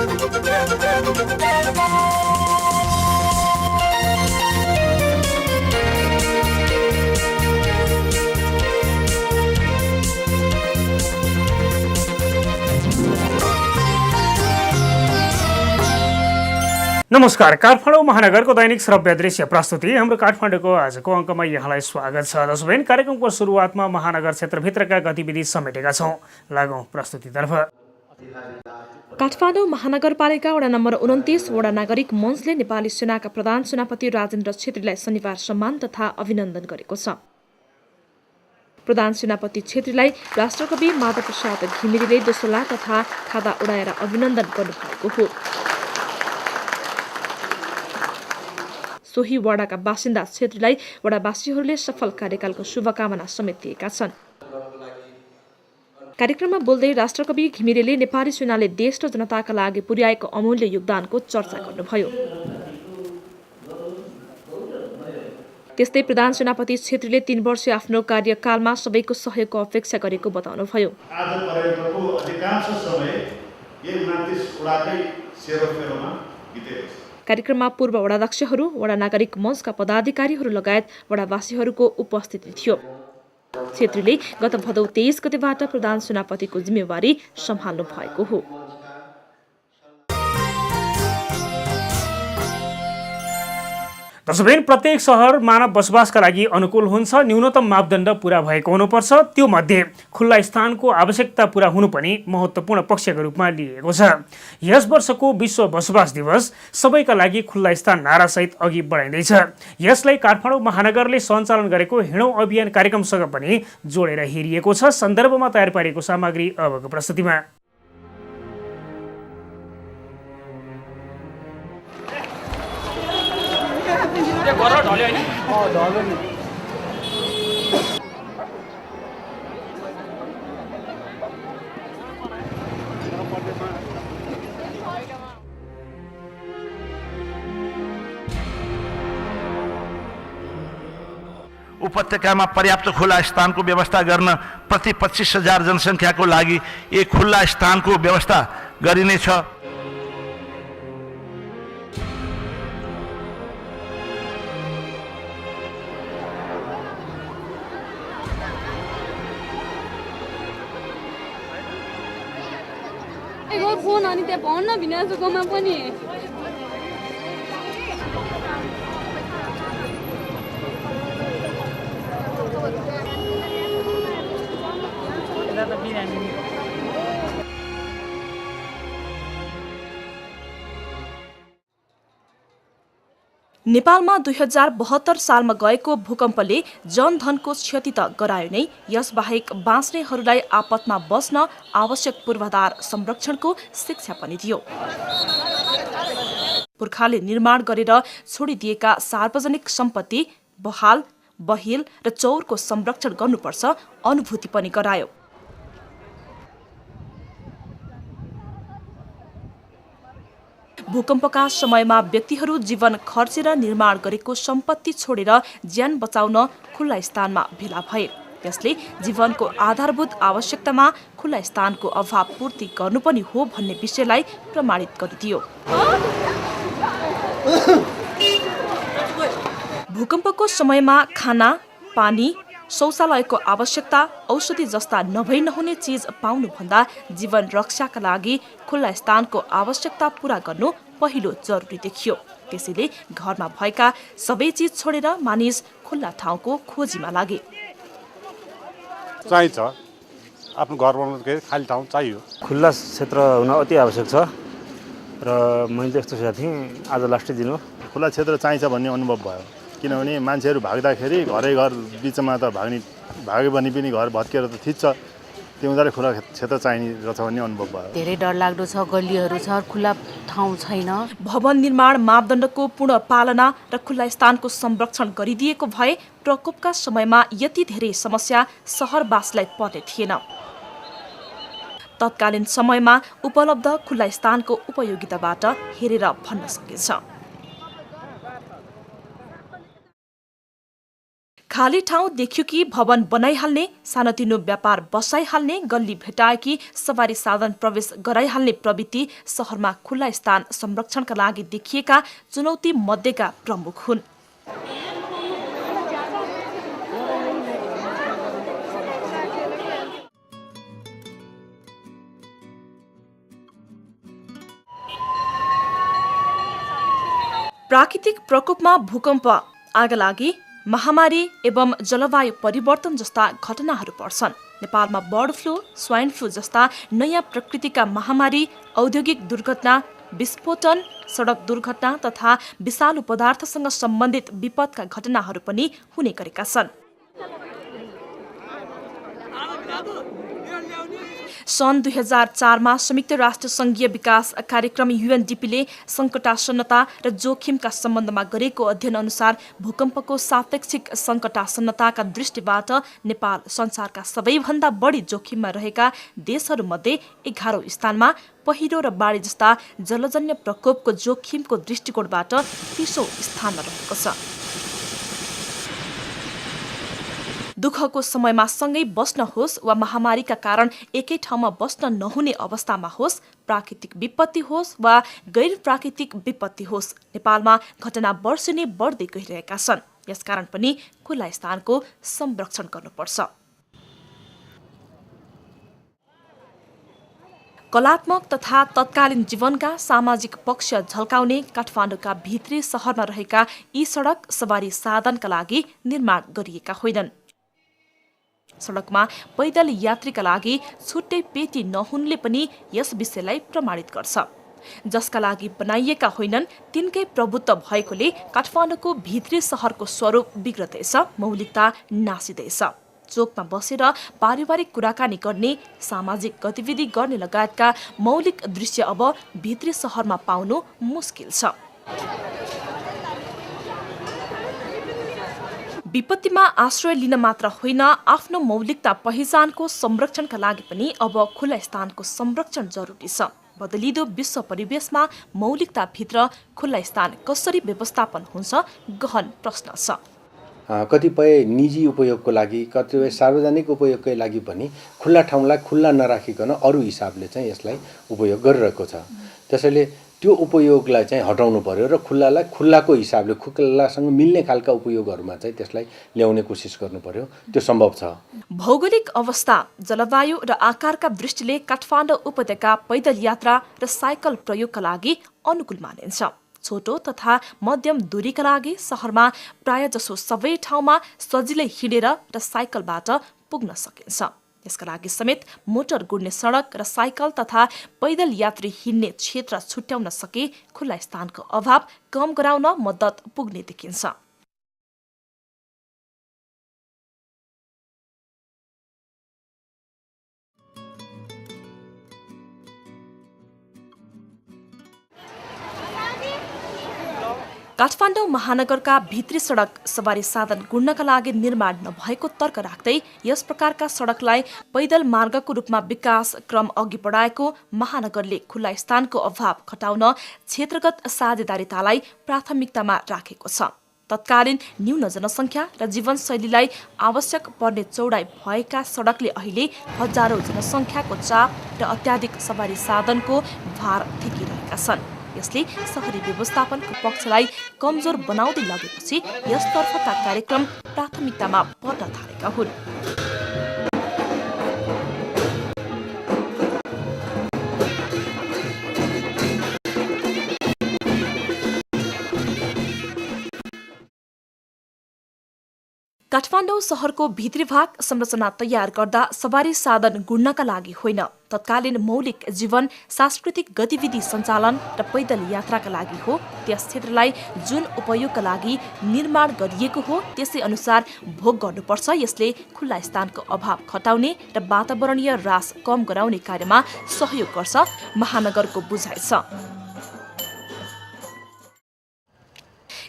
नमस्कार। काठमाडौँ महानगरको दैनिक श्रव्य दृश्य प्रस्तुति हाम्रो काठमाडौँको आजको अङ्कमा यहाँलाई स्वागत छ। दर्शकबिन, कार्यक्रमको सुरुवातमा महानगर क्षेत्रभित्रका गतिविधि समेटेका छौँ। लागौँ प्रस्तुतितर्फ। काठमाडौँ महानगरपालिका वडा नम्बर 29 वडा नागरिक मञ्चले नेपाली सेनाका प्रधान सेनापति राजेन्द्र छेत्रीलाई शनिबार सम्मान तथा अभिनन्दन गरेको छ। प्रधान सेनापति छेत्रीलाई राष्ट्रकवि माधव प्रसाद घिमिरेले दोसला तथा खादा उडाएर अभिनन्दन गर्नुभएको हो। सोही वडाका बासिन्दा छेत्रीलाई वडावासीहरूले सफल कार्यकालको शुभकामना समेत दिएका छन्। कार्यक्रममा बोल्दै राष्ट्रकवि घिमिरेले नेपाली सेनाले देश र जनताका लागि पुर्याएको अमूल्य योगदानको चर्चा गर्नुभयो। त्यस्तै प्रधान सेनापति छेत्रीले 3 वर्ष आफ्नो कार्यकालमा सबैको सहयोगको अपेक्षा गरेको बताउनुभयो। आज पर्यटकको अधिकांश समय यही 29 वडाकै सेरोफेरोमा बितेको छ। कार्यक्रममा पूर्व वडाध्यक्षहरू, वडा नागरिक मञ्चका पदाधिकारीहरू लगायत वडावासीहरूको उपस्थिति थियो। छेत्रीले गत भदौ 23 गतेबाट प्रधान सेनापतिको जिम्मेवारी सम्हाल्नु भएको हो। दर्शकबिन, प्रत्येक सहर मानव बसोबासका लागि अनुकूल हुन्छ। न्यूनतम मापदण्ड पूरा भएको हुनुपर्छ। त्यो मध्ये खुल्ला स्थानको आवश्यकता पूरा हुनु पनि महत्त्वपूर्ण पक्षका रूपमा लिएको छ। यस वर्षको विश्व बसोबास दिवस सबैका लागि खुल्ला स्थान नारासहित अघि बढाइँदैछ। यसलाई काठमाडौँ महानगरले सञ्चालन गरेको हिँडौँ अभियान कार्यक्रमसँग पनि जोडेर हेरिएको छ। सन्दर्भमा तयार पारिएको सामग्री अबको प्रस्तुतिमा। उपत्यकामा पर्याप्त खुला स्थानको व्यवस्था गर्न प्रति 25,000 जनसङ्ख्याको लागि एक खुल्ला स्थानको व्यवस्था गरिनेछ। फोन अनि त्यहाँ भन्न भिनाजोकोमा पनि नेपालमा 2072 सालमा गएको भूकम्पले जनधनको क्षति त गरायो नै, यसबाहेक बाँच्नेहरूलाई आपतमा बस्न आवश्यक पूर्वाधार संरक्षणको शिक्षा पनि दियो। पुर्खाले निर्माण गरेर छोडिदिएका सार्वजनिक सम्पत्ति, बहाल, बहिल र चौरको संरक्षण गर्नुपर्छ अनुभूति पनि गरायो। भूकम्पका समयमा व्यक्तिहरू जीवन खर्चेर निर्माण गरेको सम्पत्ति छोडेर ज्यान बचाउन खुल्ला स्थानमा भेला भए। त्यसले जीवनको आधारभूत आवश्यकतामा खुल्ला स्थानको अभाव पूर्ति गर्नु पनि हो भन्ने विषयलाई प्रमाणित गरिदियो। भूकम्पको समयमा खाना, पानी, शौचालयको आवश्यकता, औषधि जस्ता नभई नहुने चिज पाउनुभन्दा जीवन रक्षाका लागि खुल्ला स्थानको आवश्यकता पूरा गर्नु पहिलो जरुरी देखियो। त्यसैले घरमा भएका सबै चिज छोडेर मानिस खुल्ला ठाउँको खोजीमा लागे। चाहिन्छ आफ्नो घर बनाउनु खाली ठाउँ चाहियो। खुल्ला क्षेत्र हुन अति आवश्यक छ र मैले यस्तो सोचेको थिएँ आज लास्टै दिन हो। खुल्ला क्षेत्र चाहिन्छ भन्ने अनुभव भयो, किनभने मान्छेहरू भाग्दाखेरि घरै घर बिचमा त भाग्यो भने पनि घर भत्केर त थिच्छ। त्यो हुँदा खुल्ला क्षेत्र चाहिने रहेछ भन्ने अनुभव भयो। धेरै डरलाग्दो छ, गल्लीहरू छ, खुल्ला ठाउँ छैन। भवन निर्माण मापदण्डको पूर्ण पालना र खुल्ला स्थानको संरक्षण गरिदिएको भए प्रकोपका समयमा यति धेरै समस्या सहरवासीलाई पर्ने थिएन। तत्कालीन समयमा उपलब्ध खुल्ला स्थानको उपयोगिताबाट हेरेर भन्न सकिन्छ। खाली ठाउँ देख्यो कि भवन बनाइहाल्ने, सानोतिनो व्यापार बसाइहाल्ने, गल्ली भेटाए कि सवारी साधन प्रवेश गराइहाल्ने प्रवृत्ति शहरमा खुल्ला स्थान संरक्षणका लागि देखिएका चुनौती मध्येका प्रमुख हुन्। प्राकृतिक प्रकोपमा भूकम्प, आगलागी, महामारी एवं जलवायु परिवर्तन जस्ता घटनाहरू पर्छन्। नेपालमा बर्ड फ्लू, स्वाइन फ्लू जस्ता नयाँ प्रकृतिका महामारी, औद्योगिक दुर्घटना, विस्फोटन, सडक दुर्घटना तथा विषालु पदार्थसँग सम्बन्धित विपदका घटनाहरू पनि हुने गरेका छन्। सन् 2004मा संयुक्त राष्ट्र सङ्घीय विकास कार्यक्रम UNDP-ले सङ्कटासन्नता र जोखिमका सम्बन्धमा गरेको अध्ययन अनुसार भूकम्पको सापेक्षिक सङ्कटासन्नताका दृष्टिबाट नेपाल संसारका सबैभन्दा बढी जोखिममा रहेका देशहरूमध्ये 11औं स्थानमा, पहिरो र बाढी जस्ता जलजन्य प्रकोपको जोखिमको दृष्टिकोणबाट 30औं स्थानमा रहेको छ। दुःखको समयमा सँगै बस्न होस् वा महामारीका कारण एकै ठाउँमा बस्न नहुने अवस्थामा होस्, प्राकृतिक विपत्ति होस् वा गैर प्राकृतिक विपत्ति होस्, नेपालमा घटना वर्षेनी बढ्दै गइरहेका छन्। यसकारण पनि खुल्ला स्थानको संरक्षण गर्नुपर्छ। कलात्मक तथा तत्कालीन जीवनका सामाजिक पक्ष झल्काउने काठमाडौँका भित्री शहरमा रहेका यी सडक सवारी साधनका लागि निर्माण गरिएका होइनन्। सडकमा पैदल यात्रीका लागि छुट्टै पेटी नहुनुले पनि यस विषयलाई प्रमाणित गर्छ। जसका लागि बनाइएका होइनन् तिनकै प्रभुत्व भएकोले काठमाडौँको भित्री शहरको स्वरूप बिग्रदैछ, मौलिकता नासिँदैछ। चोकमा बसेर पारिवारिक कुराकानी गर्ने, सामाजिक गतिविधि गर्ने लगायतका मौलिक दृश्य अब भित्री शहरमा पाउनु मुस्किल छ। विपत्तिमा आश्रय लिन मात्र होइन, आफ्नो मौलिकता पहिचानको संरक्षणका लागि पनि अब खुल्ला स्थानको संरक्षण जरुरी छ। बदलिदो विश्व परिवेशमा मौलिकताभित्र खुल्ला स्थान कसरी व्यवस्थापन हुन्छ गहन प्रश्न छ। कतिपय निजी उपयोगको लागि, कतिपय सार्वजनिक उपयोगकै लागि पनि खुल्ला ठाउँलाई खुल्ला नराखिकन अरू हिसाबले चाहिँ यसलाई उपयोग गरिरहेको छ। त्यसैले त्यो उपयोगलाई चाहिँ हटाउनु पर्यो र खुल्लालाई खुल्लाको हिसाबले खुल्लासँग मिल्ने खालका उपयोगहरूमा चाहिँ त्यसलाई ल्याउने कोसिस गर्नु पर्यो। त्यो सम्भव छ। भौगोलिक अवस्था, जलवायु र आकारका दृष्टिले काठमाडौँ उपत्यका पैदल यात्रा र साइकल प्रयोगका लागि अनुकूल मानिन्छ। छोटो तथा मध्यम दूरीका लागि शहरमा प्रायजसो सबै ठाउँमा सजिलै हिँडेर र साइकलबाट पुग्न सकिन्छ। यसका लागि समेत मोटर गुड्ने सडक र साइकल तथा पैदल यात्री हिँड्ने क्षेत्र छुट्याउन सके खुल्ला स्थानको अभाव कम गराउन मद्दत पुग्ने देखिन्छ। काठमाडौँ महानगरका भित्री सडक सवारी साधन गुड्नका लागि निर्माण नभएको तर्क राख्दै यस प्रकारका सडकलाई पैदल मार्गको रूपमा विकास क्रम अघि बढाएको महानगरले खुल्ला स्थानको अभाव घटाउन क्षेत्रगत साझेदारीतालाई प्राथमिकतामा राखेको छ। तत्कालीन न्यून जनसङ्ख्या र जीवनशैलीलाई आवश्यक पर्ने चौडाइ भएका सडकले अहिले हजारौं जनसङ्ख्याको चाप र अत्याधिक सवारी साधनको भार टेकिरहेका छन्। यसले शहरी व्यवस्थापनको पक्षलाई कमजोर बनाउँदै लगेपछि यसतर्फका कार्यक्रम प्राथमिकतामा पर्न थालेका हुन्। काठमाडौँ शहरको भित्री भाग संरचना तयार गर्दा सवारी साधन गुड्नका लागि होइन, तत्कालीन मौलिक जीवन, सांस्कृतिक गतिविधि सञ्चालन र पैदल यात्राका लागि हो। त्यस क्षेत्रलाई जुन उपयोगका लागि निर्माण गरिएको हो त्यसै अनुसार भोग गर्नुपर्छ। यसले खुल्ला स्थानको अभाव घटाउने र वातावरणीय ह्रास कम गराउने कार्यमा सहयोग गर्छ, महानगरको बुझाइ छ।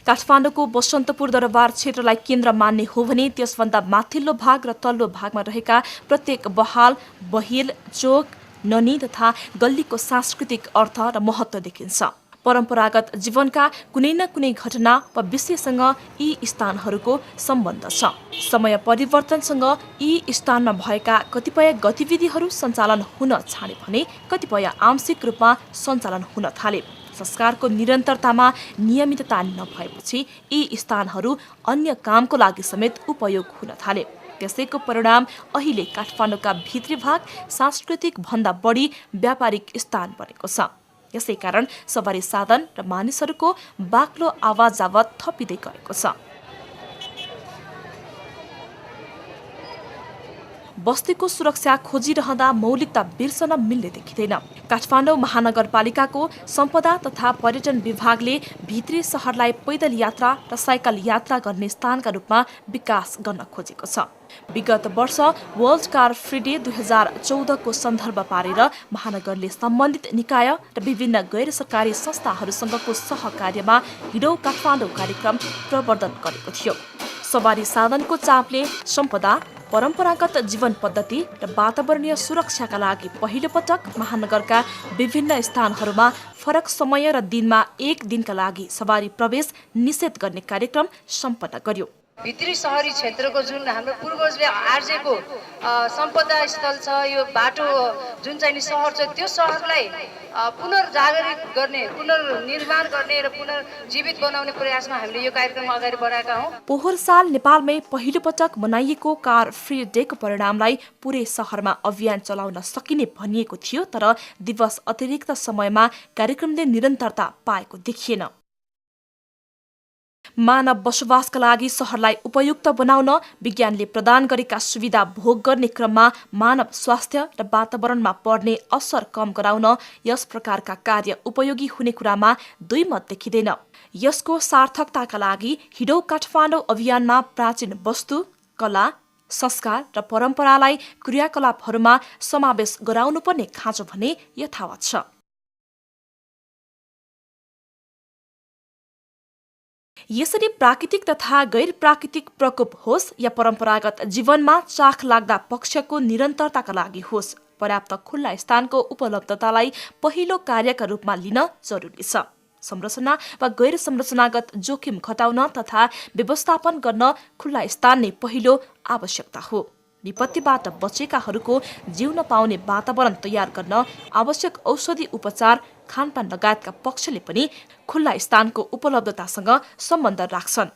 काठमाडौँको बसन्तपुर दरबार क्षेत्रलाई केन्द्र मान्ने हो भने त्यसभन्दा माथिल्लो भाग र तल्लो भागमा रहेका प्रत्येक बहाल, बहिल, चोक, ननी तथा गल्लीको सांस्कृतिक अर्थ र महत्त्व देखिन्छ। परम्परागत जीवनका कुनै न कुनै घटना वा विषयसँग यी स्थानहरूको सम्बन्ध छ। समय परिवर्तनसँग यी स्थानमा भएका कतिपय गतिविधिहरू सञ्चालन हुन छाडे भने कतिपय आंशिक रूपमा सञ्चालन हुन थाले। संस्कारको निरन्तरतामा नियमितता नभएपछि यी स्थानहरू अन्य कामको लागि समेत उपयोग हुन थाले। त्यसैको परिणाम अहिले काठमाडौँका भित्री भाग सांस्कृतिक भन्दा बढी व्यापारिक स्थान बनेको छ। यसै कारण सवारी साधन र मानिसहरूको बाक्लो आवाज जावत थपिँदै गएको छ। बस्तीको सुरक्षा खोजिरहँदा मौलिकता बिर्सन मिल्ने देखिँदैन। काठमाडौँ महानगरपालिकाको सम्पदा तथा पर्यटन विभागले भित्री शहरलाई पैदल यात्रा र साइकल यात्रा गर्ने स्थानका रूपमा विकास गर्न खोजेको छ। विगत वर्ष वर्ल्ड कार फ्री डे 2014 को सन्दर्भ पारेर महानगरले सम्बन्धित निकाय र विभिन्न गैर सरकारी संस्थाहरूसँगको सहकार्यमा हिडो काठमाडौँ कार्यक्रम प्रवर्धन गरेको थियो। सवारी साधनको चापले सम्पदा, परम्परागत जीवन पद्धति र वातावरणीय सुरक्षाका लागि पहिलो पटक महानगरका विभिन्न स्थानहरूमा फरक समय र दिनमा एक दिनका लागि सवारी प्रवेश निषेध गर्ने कार्यक्रम सम्पन्न गर्यो। भित्री सहरी क्षेत्रको जुन हाम्रो पूर्वजले आर्जेको सम्पदा स्थल छ, यो बाटो जुन चाहिँ सहर छ, त्यो सहरलाई पुनर्जागरित गर्ने, पुनर्निर्माण गर्ने र पुनर्जीवित बनाउने प्रयासमा हामीले यो कार्यक्रम अगाडि बढाएका हौँ। पोहोर साल नेपालमै पहिलो पटक मनाइएको कार फ्री डेको परिणामलाई पुरै सहरमा अभियान चलाउन सकिने भनिएको थियो, तर दिवस अतिरिक्त समयमा कार्यक्रमले निरन्तरता पाएको देखिएन। मानव बसोबासका लागि सहरलाई उपयुक्त बनाउन विज्ञानले प्रदान गरेका सुविधा भोग गर्ने क्रममा मानव स्वास्थ्य र वातावरणमा पर्ने असर कम गराउन यस प्रकारका कार्य उपयोगी हुने कुरामा दुई मत देखिँदैन। यसको सार्थकताका लागि हिडो काठमाडौँ अभियानमा प्राचीन वस्तु, कला, संस्कार र परम्परालाई क्रियाकलापहरूमा समावेश गराउनुपर्ने खाँचो भने यथावत छ। यसरी प्राकृतिक तथा गैर प्राकृतिक प्रकोप होस् या परम्परागत जीवनमा चाख लाग्दा पक्षको निरन्तरताका लागि होस्, पर्याप्त खुल्ला स्थानको उपलब्धतालाई पहिलो कार्यका रूपमा लिन जरुरी छ। संरचना वा गैर संरचनागत जोखिम घटाउन तथा व्यवस्थापन गर्न खुल्ला स्थान नै पहिलो आवश्यकता हो। विपत्तिबाट बचेकाहरूको जिउन पाउने वातावरण तयार गर्न आवश्यक औषधि उपचार, खानपान लगायतका पक्षले पनि खुल्ला स्थानको उपलब्धतासँग सम्बन्ध राख्छन्।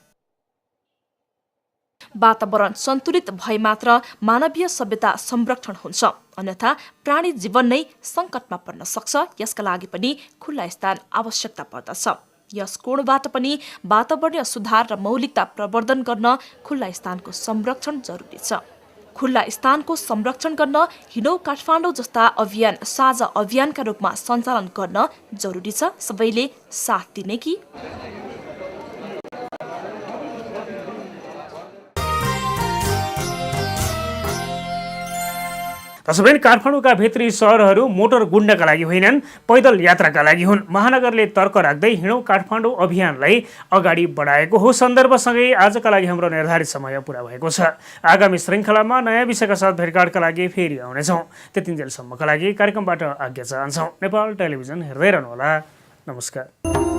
वातावरण सन्तुलित भए मात्र मानवीय सभ्यता संरक्षण हुन्छ, अन्यथा प्राणी जीवन नै सङ्कटमा पर्न सक्छ। यसका लागि पनि खुल्ला स्थान आवश्यकता पर्दछ। यस कोणबाट पनि वातावरणीय सुधार र मौलिकता प्रवर्धन गर्न खुल्ला स्थानको संरक्षण जरुरी छ। खुल्ला स्थानको संरक्षण गर्न हिडो काठमाडौँ जस्ता अभियान साझा अभियानका रूपमा सञ्चालन गर्न जरुरी छ। सबैले साथ दिने कि तसर्थ काठमाडौँका भित्री सहरहरू मोटर गुण्डका लागि होइनन्, पैदल यात्राका लागि हुन्। महानगरले तर्क राख्दै हिँडौँ काठमाडौँ अभियानलाई अगाडि बढाएको हो। सन्दर्भसँगै आजका लागि हाम्रो निर्धारित समय पुरा भएको छ। आगामी श्रृङ्खलामा नयाँ विषयका साथ भेटघाटका लागि फेरि आउनेछौँ। त्यतिन्जेलसम्मका लागि कार्यक्रमबाट आज्ञा चाहन्छौँ। नेपाल टेलिभिजन हेर्दै रहनुहोला। नमस्कार।